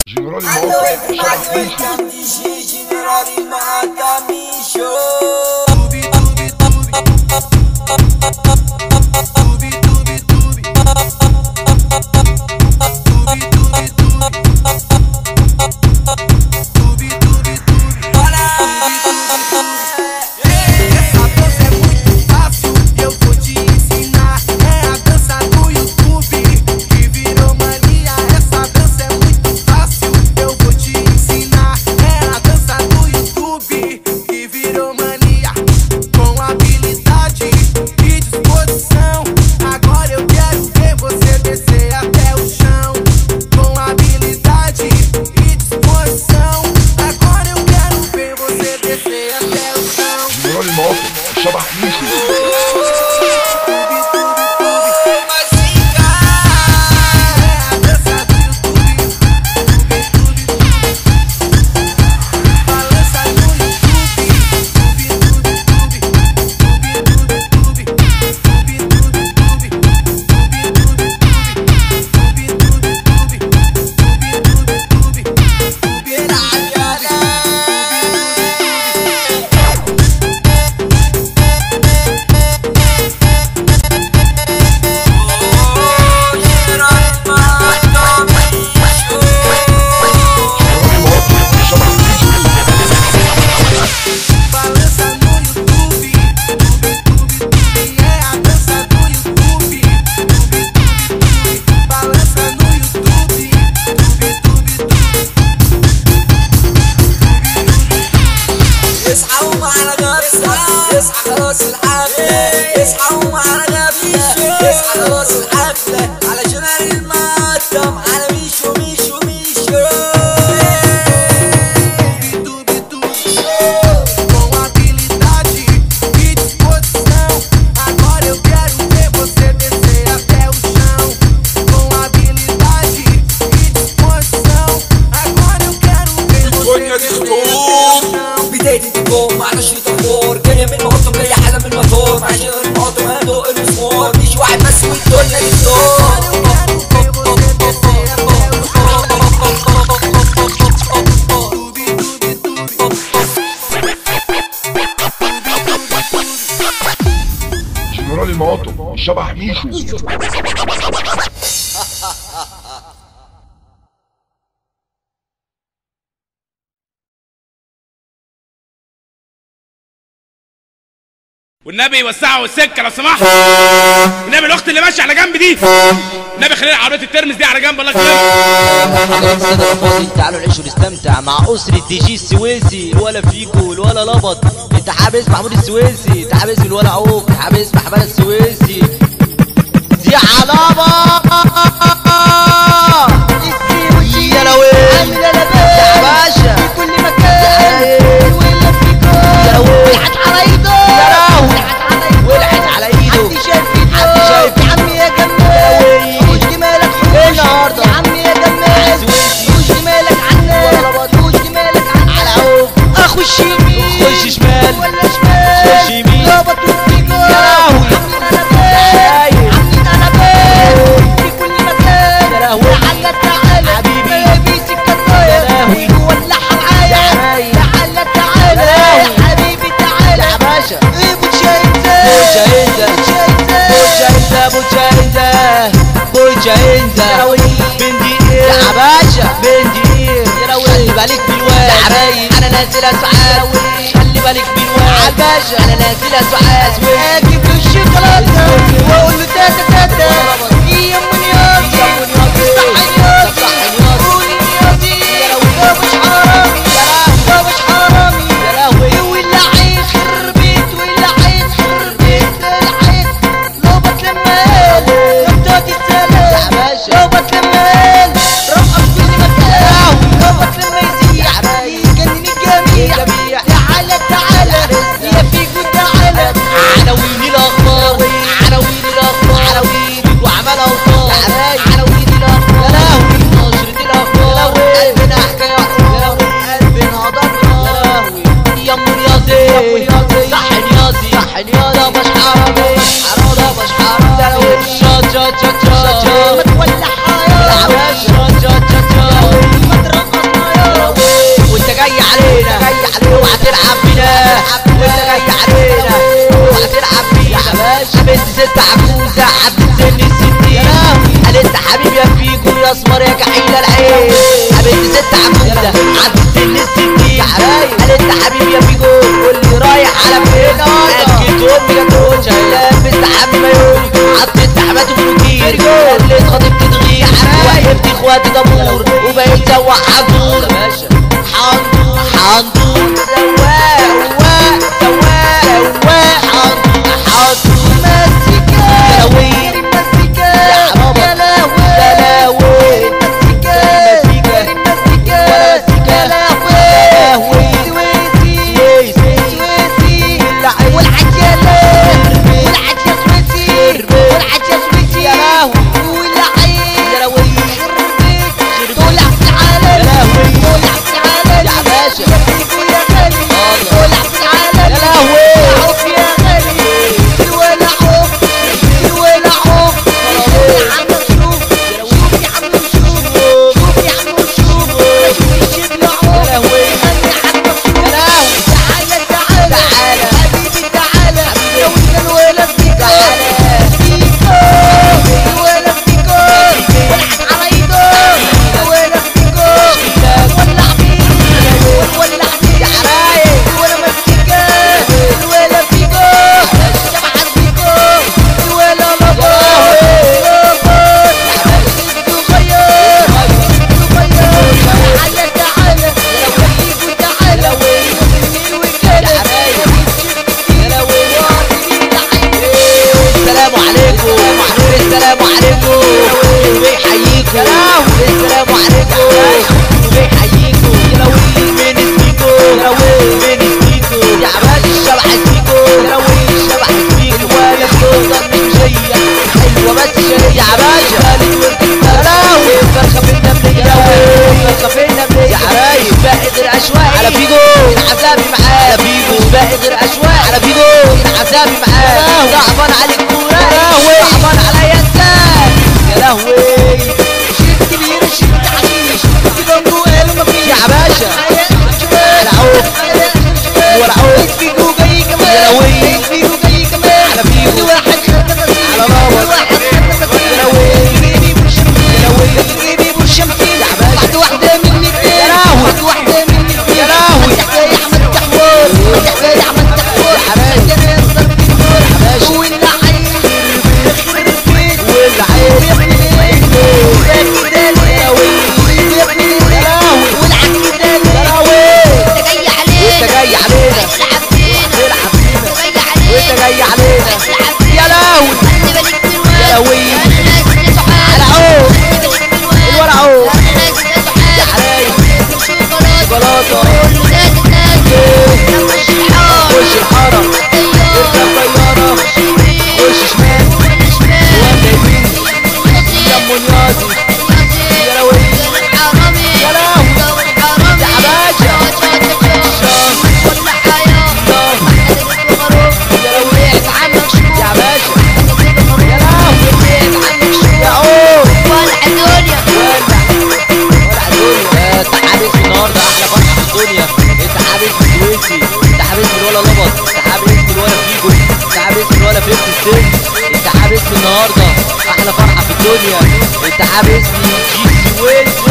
Generali Moto, Generali Macamisho. اصحى خلاص الحفلة، اصحى ومعنا بيشو، اصحى خلاص الحفلة على جنرال المقدم على ميشو ميشو ميشو. Com habilidade e disposição, agora eu quero ver você descer até o chão. Com habilidade e disposição, agora eu quero ver você descer até o chão. بداية الديكور معنا شي طابور جاية من المقطم جاية حالة من الموتور مع جنرال المقطم هندوق الاسمور مش واحد بس والدنيا للدور. جنرال المقطم شبح ميشو. والنبي وسعوا السكه لو سمحت. والنبي الاخت اللي ماشيه على جنب دي، النبي خلينا عربيه الترمس دي على جنب الله يكرمك. حضرات الساده الافاضل تعالوا نعيش ونستمتع مع اسره دي جي السويسي، الولا فيكو الولا لبط، التحاب اسم محمود السويسي، التحاب اسم الولا عوف، التحاب اسم حماده السويسي. دي علامه يا لوي يا باشا في كل مكان ولا فيكو يا لوي ولحت على ايده ولحت على ايده حد شايف يا عمي يا جمال وش جمالك حلو النهارده يا عمي يا جمال وش جمالك عنا وش جمالك على عوف اخش يمين خش شمال ولا شمال خش يمين ظبط وفيكو يا لهوي عمي انا بال في كل مكان يا لهوي تعالى تعالى حبيبي في سكه طاير يا لهوي ولعها معايا تعالى تعالى يا حبيبي تعالى يا باشا بوجاينزا بندير يا باشا بندير يا لوي خلي بالك بالواد يا رايق انا نازل اسعاد خلي بالك بالواد يا باشا انا نازل اسعاد اجيب له الشوكولاته واقول له تاتا تاتا يا منيازي صحني قولي نيازي يا لوي ده مش حرامي ده مش حرامي يا لهوي ولا عين خرب بيت ولا عين خرب بيت العين لوبك لما نبتات السلام لوبك لما رقص كل مكان لوبك لما يزيع يجنن الجميع تعالى تعالى يا فيكو تعالى عناوين الاخبار عناوين الاخبار عناوين وانت جاي علينا وهتلعب بينا بنت ست عجوزة عدت سن ال60 قالت حبيبي يا فيجو يا اسمر يا كحيل العين بنت ست عجوزة عدت سن ال60 قالت حبيبي يا فيجو واللي رايح على فين اكيد امي يا كوتش لابس حبيبي مايوني حطيت حماته بروكير خليت خطيبتي تغير وقفت اخواتي دبور وبقيت سواق حضور حنطور حنطور سواق سواق حنطور مزيكا يا لهوي مزيكا يا لهوي يا لهوي مزيكا مزيكا يا لهوي سويسي والعجلة والعجلة سويسي والعجلة سويسي يا لهوي والعين يا لهوي طلع في العالم يا لهوي طلع في العالم يا باشا يا غالي طلع في العالم يا لهوي عوف يا غالي الولا عوف الولا عوف يا عم شوف شوف يا عم شوف شوف يا عم شوف شوف الشبل عوف يا لهوي يا عم شوف يا لهوي تعالى تعالى تعالى حبيبي تعالى يا ولد الولد فيكو فيكو الولد فيكو ولعت على ايده الولد فيكو ولع بيه ولع بيه يا حرايق الولد مزيكا الولد فيكو جمعت فيكو الولد لبط لبط اسمه غير تعالى تعالى فيكو تعالى الوكالة السلام عليكم السلام عليكم بيحييكم السلام عليكم بيحييكم يا لوي مين اسميكو يا لوي مين اسميكو يا عباد الشبح اسميكو يا لوي الشبح اسميكو ولا بتوصل مشية حلوة بس شهية يا عباد خالد ورد الفراوي فرخة في النملية يا لوي فرخة في النملية يا عرايس باقي غير عشوائي على فيجو عذابي معاه على فيجو باقي غير عشوائي على فيجو عذابي معاه صعبان عليك كورة صعبان عليا انسان يا لهوي شيت كبير شيت حشيش بيجو قالوا مفيش يا باشا على عوف ولا عوف فيجو جاي كمان يا لهوي فيجو جاي كمان على فيجو واحد على بابا واحد يا لهوي جيبي بالشمسية يا لهوي جيبي بالشمسية يا باشا واحدة مني يا لهوي واحدة مني يا لهوي تحكي يا احمد تحوار تحكي يا احمد تحوار يا حبايبي انا يصدر في النور يا باشا واللعين والعين يا ابني يا كده يا لهوي يا ابني يا لهوي والعك كده يا لهوي انت جاي علينا تلعب فينا وانت جاي علينا يا لهوي يا لهوي على عوف الورا عوف يا حرايق شوكولاته خش الحاره اركب طياره خش شمال ولا يمين يا منيازي يا لهوي يا لهوي يا حباشا يا لهوي عنك شو يا باشا يا لهوي عنك شو يا عوف ولع الدنيا انت حابس النهارده احلى فرحه في الدنيا انت حابس سويسي انت حابس الولا لبط انت حابس الولا فيجو انت حابس الولا 50 سنت انت حابس النهارده احلى فرحه في الدنيا انت حابس جي سويسي